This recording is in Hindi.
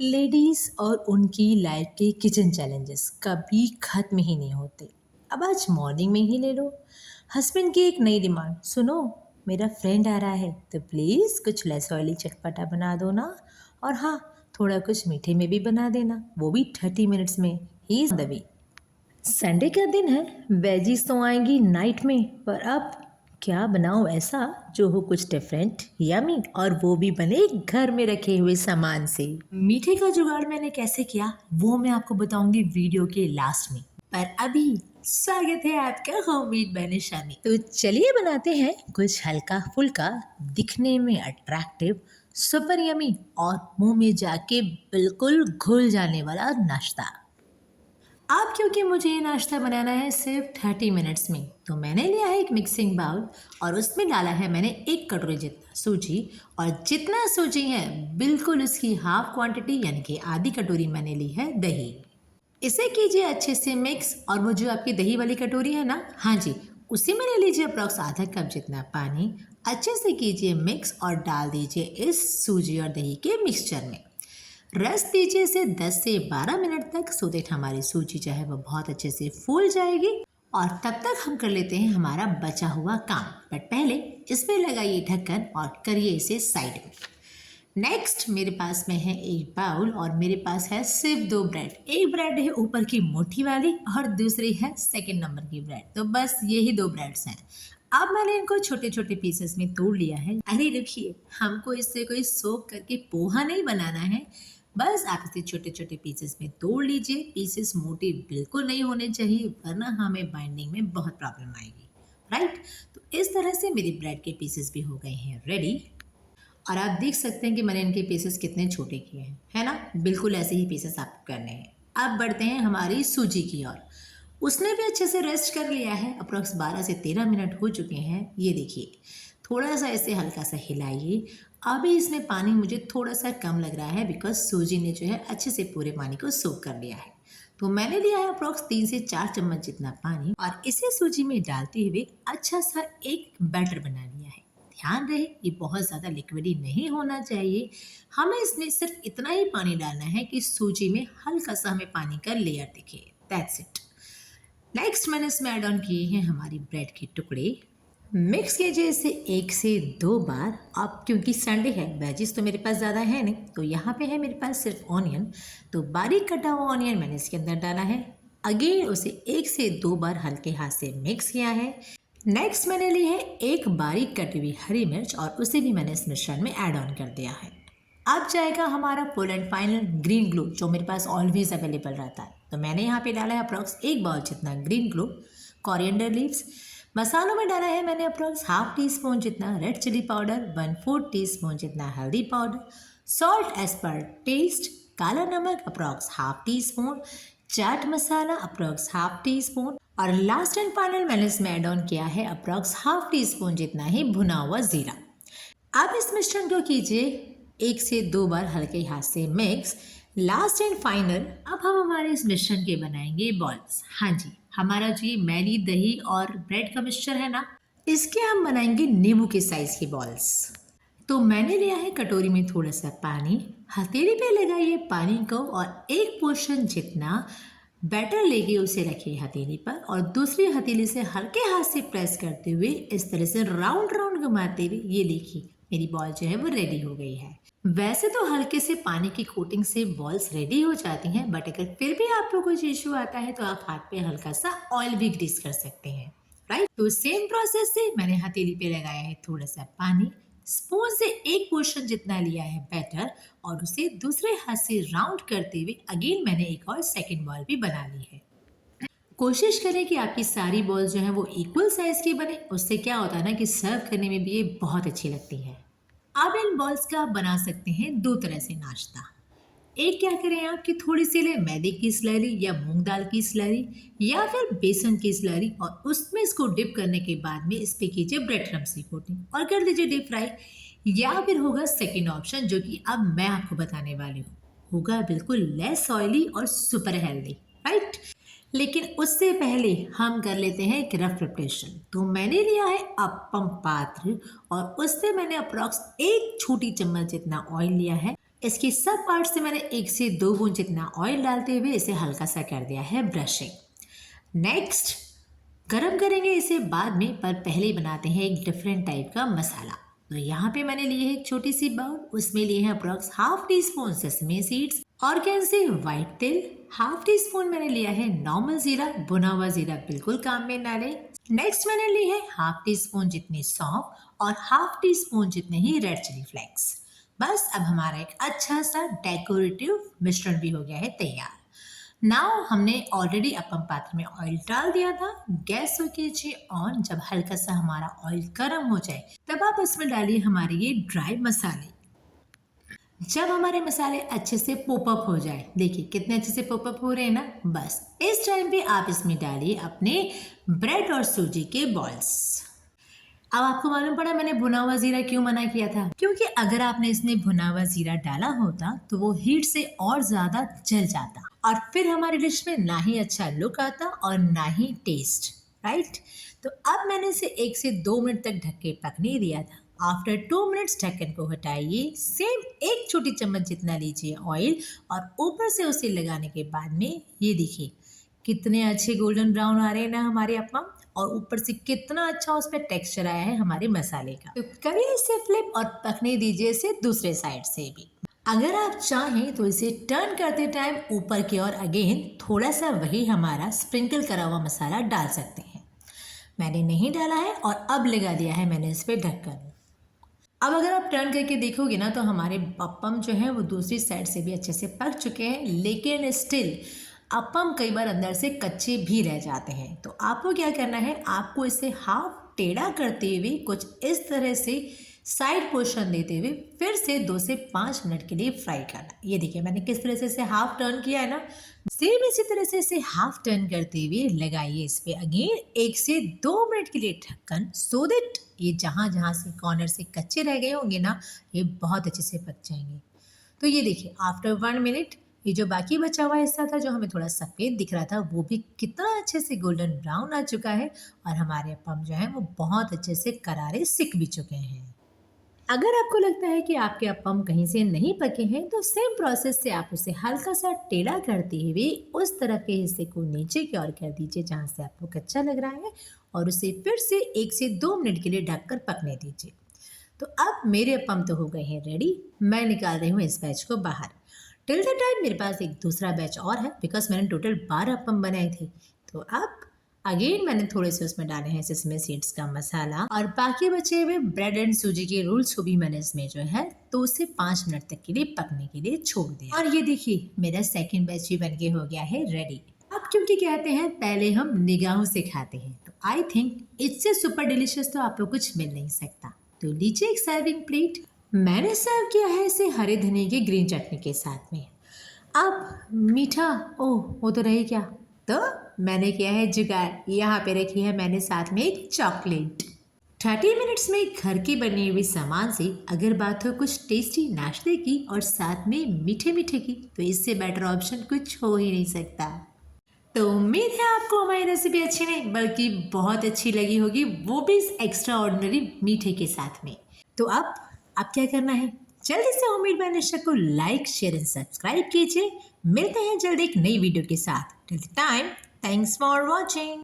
लेडीज़ और उनकी लाइफ के किचन चैलेंजेस कभी ख़त्म ही नहीं होते। अब आज मॉर्निंग में ही ले लो। हस्बैंड की एक नई डिमांड, सुनो मेरा फ्रेंड आ रहा है तो प्लीज़ कुछ लेस ऑयली चटपटा बना दो ना। और हाँ, थोड़ा कुछ मीठे में भी बना देना, वो भी 30 मिनट्स में। He is the way. Sunday का दिन है, वेजीज तो आएंगी नाइट में, पर अब क्या बनाऊं ऐसा जो हो कुछ डिफरेंट यमी, और वो भी बने घर में रखे हुए सामान से। मीठे का जुगाड़ मैंने कैसे किया वो मैं आपको बताऊंगी वीडियो के लास्ट में, पर अभी स्वागत है आपका होममेड बने शामी। तो चलिए बनाते हैं कुछ हल्का फुल्का, दिखने में अट्रैक्टिव, सुपर यमी और मुंह में जाके बिल्कुल घुल जाने वाला नाश्ता। अब क्योंकि मुझे ये नाश्ता बनाना है सिर्फ 30 मिनट्स में, तो मैंने लिया है एक मिक्सिंग बाउल और उसमें डाला है मैंने 1 कटोरी जितना सूजी। और जितना सूजी है बिल्कुल उसकी हाफ क्वांटिटी यानी कि आधी कटोरी मैंने ली है दही। इसे कीजिए अच्छे से मिक्स, और वो जो आपकी दही वाली कटोरी है ना, हाँ जी, उसी में ले लीजिए अप्रॉक्स आधा कप जितना पानी। अच्छे से कीजिए मिक्स और डाल दीजिए इस सूजी और दही के मिक्सचर में। रस दीजिए इसे 10 से 12 मिनट तक, सो दैट हमारी सूजी जो है वो बहुत अच्छे से फूल जाएगी। और तब तक हम कर लेते हैं हमारा बचा हुआ काम, बट पहले इसमें लगाइए ढक्कन और करिए इसे साइड में। नेक्स्ट मेरे पास में है एक बाउल और मेरे पास है सिर्फ 2 ब्रेड। एक ब्रेड है ऊपर की मोटी वाली और दूसरी है सेकंड नंबर की ब्रेड, तो बस यही 2 ब्रेड्स हैं। अब मैंने इनको छोटे छोटे पीसेस में तोड़ लिया है। अरे रुकिए, हमको इससे कोई सोक करके पोहा नहीं बनाना है, बस आप इसे छोटे छोटे पीसेस में तोड़ लीजिए। पीसेस मोटे बिल्कुल नहीं होने चाहिए, वरना हमें बाइंडिंग में बहुत प्रॉब्लम आएगी, राइट। तो इस तरह से मेरी ब्रेड के पीसेस भी हो गए हैं रेडी। और आप देख सकते हैं कि मैंने इनके पीसेस कितने छोटे किए हैं, है ना। बिल्कुल ऐसे ही पीसेस आपको करने हैं। अब बढ़ते हैं हमारी सूजी की ओर। उसने भी अच्छे से रेस्ट कर लिया है, अप्रॉक्स 12 से 13 मिनट हो चुके हैं। ये देखिए, थोड़ा सा इसे हल्का सा हिलाइए। अभी इसमें पानी मुझे थोड़ा सा कम लग रहा है, बिकॉज सूजी ने जो है अच्छे से पूरे पानी को सोक कर लिया है। तो मैंने लिया है अप्रॉक्स 3 से 4 चम्मच जितना पानी और इसे सूजी में डालते हुए अच्छा सा एक बैटर बना लिया है। ध्यान रहे ये बहुत ज़्यादा लिक्विडी नहीं होना चाहिए, हमें इसमें सिर्फ इतना ही पानी डालना है कि सूजी में हल्का सा हमें पानी का लेयर दिखे, दैट्स इट। नेक्स्ट मैंने इसमें ऐड ऑन किए हैं हमारी ब्रेड के टुकड़े। मिक्स कीजिए इसे 1 से 2 बार। अब क्योंकि संडे है, वेजिस तो मेरे पास ज़्यादा है नहीं, तो यहाँ पे है मेरे पास सिर्फ ऑनियन, तो बारीक कटा हुआ ऑनियन मैंने इसके अंदर डाला है। अगेन उसे 1 से 2 बार हल्के हाथ से मिक्स किया है। नेक्स्ट मैंने ली है एक बारीक कटी हुई हरी मिर्च और उसे भी मैंने इस मिश्रण में ऐड ऑन कर दिया है। अब जाएगा हमारा full and final green glue, जो मेरे पास ऑलवेज अवेलेबल रहता है। तो मैंने यहाँ पे डाला है अप्रॉक्स 1 बाउल जितना ग्रीन ग्लू। Coriander leaves. मसालों में डाला है मैंने अप्रॉक्स हाफ टी स्पून जितना रेड चिली पाउडर, 1/4 टीस्पून जितना हल्दी powder, salt as per taste, काला नमक approx half teaspoon, chaat masala approx half teaspoon, और लास्ट एंड फाइनल मैंने इसमें ऐड ऑन किया है अप्रॉक्स हाफ टी स्पून जितना ही भुना हुआ जीरा। अब इस मिश्रण को कीजिए 1 से 2 बार हल्के हाथ से मिक्स। लास्ट एंड फाइनल, अब हम हमारे इस मिश्रण के बनाएंगे बॉल्स। हाँ जी, हमारा जो ये मैदी दही और ब्रेड का मिक्सचर है ना, इसके हम बनाएंगे नींबू के साइज के बॉल्स। तो मैंने लिया है कटोरी में थोड़ा सा पानी, हथेली पे लगाइए पानी को और एक पोर्शन जितना बैटर लेके उसे रखिए हथेली पर, और दूसरी हथेली से हल्के हाथ से प्रेस करते हुए इस तरह से राउंड राउंड घुमाते हुए, ये देखिए मेरी बॉल जो है वो रेडी हो गई है। वैसे तो हल्के से पानी की कोटिंग से बॉल्स रेडी हो जाती हैं, बट अगर फिर भी आपको कुछ इशू आता है तो आप हाथ पे हल्का सा ऑयल भी ग्रीस कर सकते हैं, राइट। तो सेम प्रोसेस से मैंने हथेली पे लगाया है थोड़ा सा पानी, स्पून से एक पोर्शन जितना लिया है बैटर और उसे दूसरे हाथ से राउंड करते हुए अगेन मैंने एक और सेकंड बॉल भी बना ली है। कोशिश करें कि आपकी सारी बॉल्स जो है वो इक्वल साइज की बने, उससे क्या होता है ना कि सर्व करने में भी ये बहुत अच्छी लगती है। अब इन बॉल्स का आप बना सकते हैं 2 तरह से नाश्ता। एक क्या करें आप कि थोड़ी सी ले मैदे की स्लरी या मूंग दाल की स्लरी या फिर बेसन की स्लरी, और उसमें इसको डिप करने के बाद में इस पे कीजिए ब्रेड क्रम्स की कोटिंग और कर दीजिए डीप फ्राई। या फिर होगा सेकंड ऑप्शन, जो कि अब मैं आपको बताने वाली हूँ, होगा बिल्कुल लेस ऑयली और सुपर हेल्दी, राइट। लेकिन उससे पहले हम कर लेते हैं एक रफ प्रिपरेशन। तो मैंने लिया है अपम पात्र और उससे मैंने अप्रॉक्स 1 छोटी चम्मच जितना ऑयल लिया है। इसके सब पार्ट से मैंने 1 से 2 बूंद जितना ऑयल डालते हुए इसे हल्का सा कर दिया है ब्रशिंग। नेक्स्ट गरम करेंगे इसे बाद में, पर पहले ही बनाते हैं एक डिफरेंट टाइप का मसाला। तो यहाँ पे मैंने लिए है एक छोटी सी बाउल, उसमें लिए हैं approx half tea spoon sesame seeds, organ से व्हाइट तिल, हाफ टी स्पून मैंने लिया है नॉर्मल जीरा, भुना हुआ जीरा बिल्कुल काम में ना ले। नेक्स्ट मैंने ली है हाफ टी स्पून जितनी सौंफ और हाफ टी स्पून जितने ही रेड चिली फ्लेक्स। बस अब हमारा एक अच्छा सा डेकोरेटिव मिश्रण भी हो गया है तैयार। नाउ हमने ऑलरेडी अपम पात्र में ऑयल डाल दिया था, गैस हो कीजिए ऑन। जब हल्का सा हमारा ऑयल गर्म हो जाए तब आप इसमें डालिए हमारे ये ड्राई मसाले। जब हमारे मसाले अच्छे से पॉपअप हो जाए, देखिए कितने अच्छे से पॉपअप हो रहे हैं ना, बस इस टाइम पे आप इसमें डालिए अपने ब्रेड और सूजी के बॉल्स। अब आपको मालूम पड़ा मैंने भुना हुआ जीरा क्यों मना किया था, क्योंकि अगर आपने इसमें भुना हुआ जीरा डाला होता तो वो हीट से और ज्यादा जल जाता और फिर हमारी डिश में ना ही अच्छा लुक आता और ना ही टेस्ट, राइट। तो अब मैंने इसे 1 से 2 मिनट तक ढक के पकने दिया था। आफ्टर 2 मिनट्स ढक्कन को हटाइए, सेम 1 छोटी चम्मच जितना लीजिए ऑयल और ऊपर से उसे लगाने के बाद में ये देखिए कितने अच्छे गोल्डन ब्राउन आ रहे हैं ना हमारे अपम, और ऊपर से कितना अच्छा उस पर टेक्सचर आया है हमारे मसाले का। तो कभी इसे फ्लिप और पकने दीजिए इसे दूसरे साइड से भी। अगर आप चाहें तो इसे टर्न करते टाइम ऊपर की ओर अगेन थोड़ा सा वही हमारा स्प्रिंकल करा हुआ मसाला डाल सकते हैं। मैंने नहीं डाला है और अब लगा दिया है मैंने इस पर ढक्कन। अब अगर आप टर्न करके देखोगे ना तो हमारे अपम जो है वो दूसरी साइड से भी अच्छे से पक चुके हैं, लेकिन स्टिल अपम कई बार अंदर से कच्चे भी रह जाते हैं। तो आपको क्या करना है, आपको इसे हाफ टेढ़ा करते हुए कुछ इस तरह से साइड पोर्शन देते हुए फिर से 2 से 5 मिनट के लिए फ्राई करना। ये देखिए मैंने किस तरह से इसे हाफ टर्न किया है ना, सेम इसी तरह से इसे हाफ टर्न करते हुए लगाइए इस पे अगेन 1 से 2 मिनट के लिए ढक्कन, सो दैट ये जहाँ जहाँ से कॉर्नर से कच्चे रह गए होंगे ना ये बहुत अच्छे से पक जाएंगे। तो ये देखिए आफ्टर 1 मिनट ये जो बाकी बचा हुआ हिस्सा था जो हमें थोड़ा सफ़ेद दिख रहा था वो भी कितना अच्छे से गोल्डन ब्राउन आ चुका है और हमारे अपम जो है वो बहुत अच्छे से करारे सिक भी चुके हैं। अगर आपको लगता है कि आपके अपम कहीं से नहीं पके हैं तो सेम प्रोसेस से आप उसे हल्का सा टेढ़ा करते हुए उस तरफ के हिस्से को नीचे की ओर कर दीजिए जहाँ से आपको कच्चा लग रहा है और उसे फिर से 1 से 2 मिनट के लिए ढककर पकने दीजिए। तो अब मेरे अपम तो हो गए हैं रेडी, मैं निकाल रही हूँ इस बैच को बाहर। टिल द टाइम मेरे पास एक दूसरा बैच और है बिकॉज मैंने टोटल 12 अपम बनाए थे। तो अब अगेन मैंने थोड़े से उसमें डाले हैं सेसमी सीड्स का मसाला और बाकी बचे हुए ब्रेड एंड सूजी के रोल्स को भी मैंने इसमें जो है 2 से 5 मिनट तक के लिए पकने के लिए छोड़ दिया। और ये देखिए मेरा सेकंड बैच भी बन के हो गया है रेडी। अब क्योंकि कहते हैं पहले हम निगाहों से खाते हैं, तो आई थिंक इससे सुपर डिलीशियस तो आपको कुछ मिल नहीं सकता। तो लीजिए एक सर्विंग प्लेट। मैंने सर्व किया है इसे हरे धनिया की ग्रीन चटनी के साथ में। अब मीठा, ओह वो तो रही क्या, तो मैंने किया है जुगाड़, यहाँ पे रखी है मैंने साथ में एक चॉकलेट। 30 मिनट्स में घर की बनी हुई सामान से अगर बात हो कुछ टेस्टी नाश्ते की और साथ में मीठे मीठे की, तो इससे बेटर ऑप्शन कुछ हो ही नहीं सकता। तो उम्मीद है आपको हमारी रेसिपी अच्छी नहीं बल्कि बहुत अच्छी लगी होगी, वो भी इस एक्स्ट्रा ऑर्डिनरी मीठे के साथ में। तो अब क्या करना है, जल्दी से होममेड बाय निशा को लाइक शेयर एंड सब्सक्राइब कीजिए। मिलते हैं जल्दी एक नई वीडियो के साथ। Till the time thanks for watching.